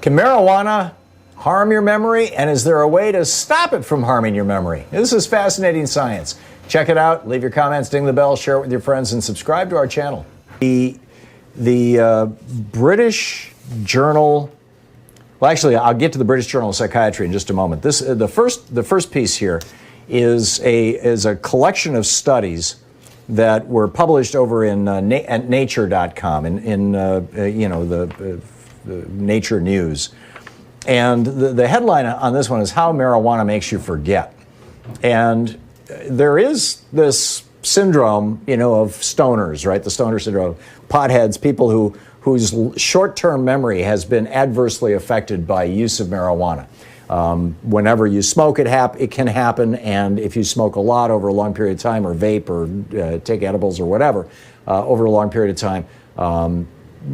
Can marijuana harm your memory, and is there a way to stop it from harming your memory? This is fascinating science. Check it out. Leave your comments, ding the bell, share it with your friends, and subscribe to our channel. The British Journal. Well, actually, I'll get to the British Journal of Psychiatry in just a moment. The first piece here is a collection of studies that were published over at Nature.com in the Nature News, and the headline on this one is "How Marijuana Makes You Forget." And there is this syndrome, of stoners, right? The stoner syndrome, potheads, people whose short-term memory has been adversely affected by use of marijuana. Whenever you smoke, it can happen, and if you smoke a lot over a long period of time, or vape, or take edibles, or whatever, over a long period of time,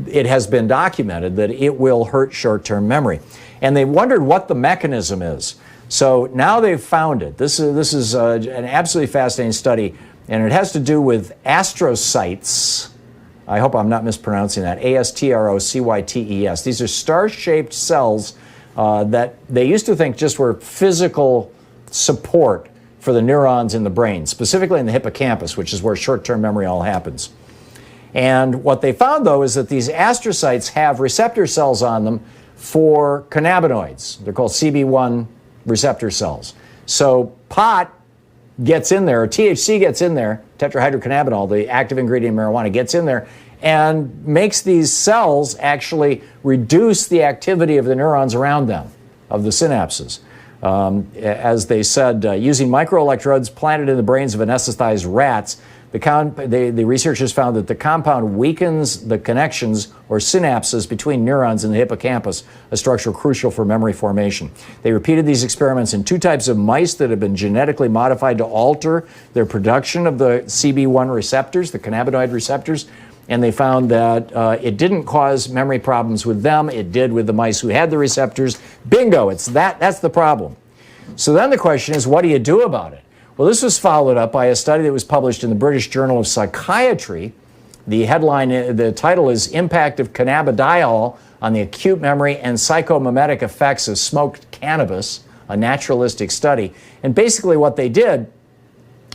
it has been documented that it will hurt short-term memory. And they wondered what the mechanism is. So now they've found it. This is an absolutely fascinating study, and it has to do with astrocytes. I hope I'm not mispronouncing that. astrocytes. These are star-shaped cells that they used to think just were physical support for the neurons in the brain, specifically in the hippocampus, which is where short-term memory all happens. And what they found, though, is that these astrocytes have receptor cells on them for cannabinoids. They're called CB1 receptor cells. So pot gets in there, or THC gets in there, tetrahydrocannabinol, the active ingredient in marijuana, gets in there and makes these cells actually reduce the activity of the neurons around them, of the synapses. As they said, using microelectrodes planted in the brains of anesthetized rats, the researchers found that the compound weakens the connections or synapses between neurons in the hippocampus, a structure crucial for memory formation. They repeated these experiments in two types of mice that had been genetically modified to alter their production of the CB1 receptors, the cannabinoid receptors, and they found that it didn't cause memory problems with them. It did with the mice who had the receptors. Bingo, that's the problem. So then the question is, what do you do about it? Well, this was followed up by a study that was published in the British Journal of Psychiatry. The title is Impact of Cannabidiol on the Acute Memory and Psychomimetic Effects of Smoked Cannabis, a naturalistic study. And basically what they did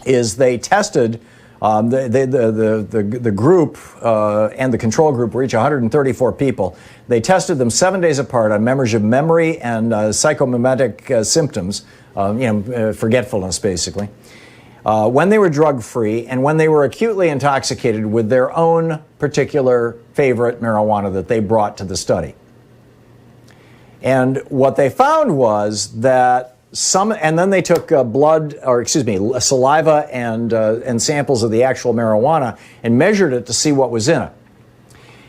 is they tested the group and the control group were each 134 people. They tested them 7 days apart on memory and psychomimetic symptoms, forgetfulness basically, when they were drug-free and when they were acutely intoxicated with their own particular favorite marijuana that they brought to the study. And what they found was that and then they took saliva and samples of the actual marijuana and measured it to see what was in it.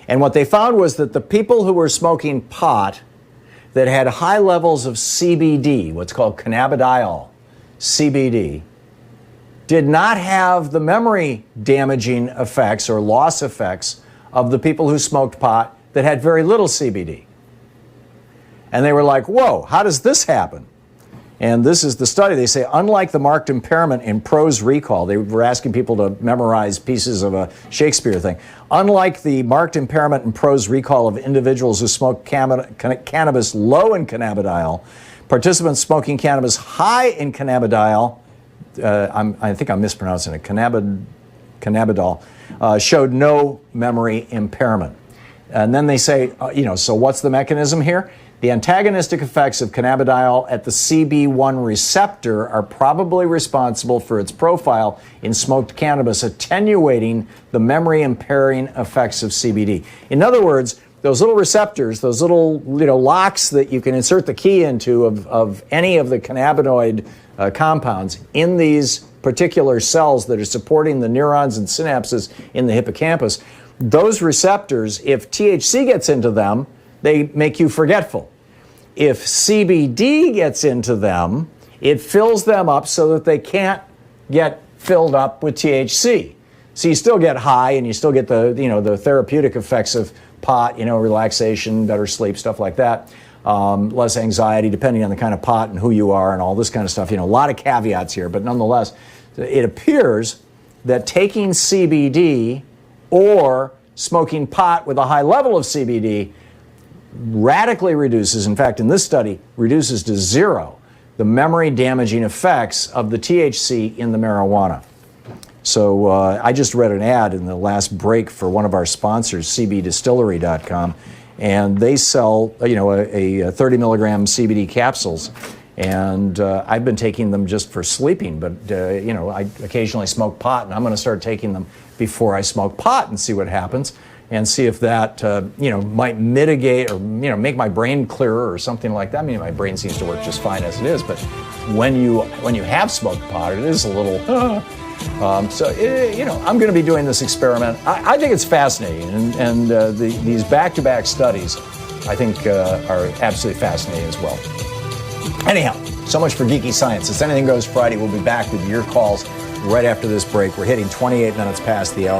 And what they found was that the people who were smoking pot that had high levels of CBD, what's called cannabidiol, CBD, did not have the memory damaging effects or loss effects of the people who smoked pot that had very little CBD. And they were like, whoa, how does this happen? And this is the study. They say, unlike the marked impairment in prose recall, they were asking people to memorize pieces of a Shakespeare thing. Unlike the marked impairment in prose recall of individuals who smoke cannabis low in cannabidiol, participants smoking cannabis high in cannabidiol, I think I'm mispronouncing it, cannabidol, showed no memory impairment. And then they say, so what's the mechanism here? The antagonistic effects of cannabidiol at the CB1 receptor are probably responsible for its profile in smoked cannabis, attenuating the memory impairing effects of CBD. In other words, those little receptors, those little locks that you can insert the key into of any of the cannabinoid compounds in these particular cells that are supporting the neurons and synapses in the hippocampus, those receptors, if THC gets into them, they make you forgetful. If CBD gets into them, it fills them up so that they can't get filled up with THC. So you still get high and you still get the therapeutic effects of pot, relaxation, better sleep, stuff like that. Less anxiety depending on the kind of pot and who you are and all this kind of stuff. A lot of caveats here, but nonetheless, it appears that taking CBD or smoking pot with a high level of CBD radically reduces, in fact, in this study, reduces to zero the memory damaging effects of the THC in the marijuana. So I just read an ad in the last break for one of our sponsors, cbdistillery.com, and they sell, a 30 milligram CBD capsules. And I've been taking them just for sleeping, but I occasionally smoke pot, and I'm going to start taking them before I smoke pot and see what happens, and see if that might mitigate or make my brain clearer or something like that. I mean, my brain seems to work just fine as it is, but when you have smoked pot, it is a little. I'm going to be doing this experiment. I think it's fascinating, and these back-to-back studies, I think, are absolutely fascinating as well. Anyhow, so much for Geeky Science. It's Anything Goes Friday. We'll be back with your calls right after this break. We're hitting 28 minutes past the hour.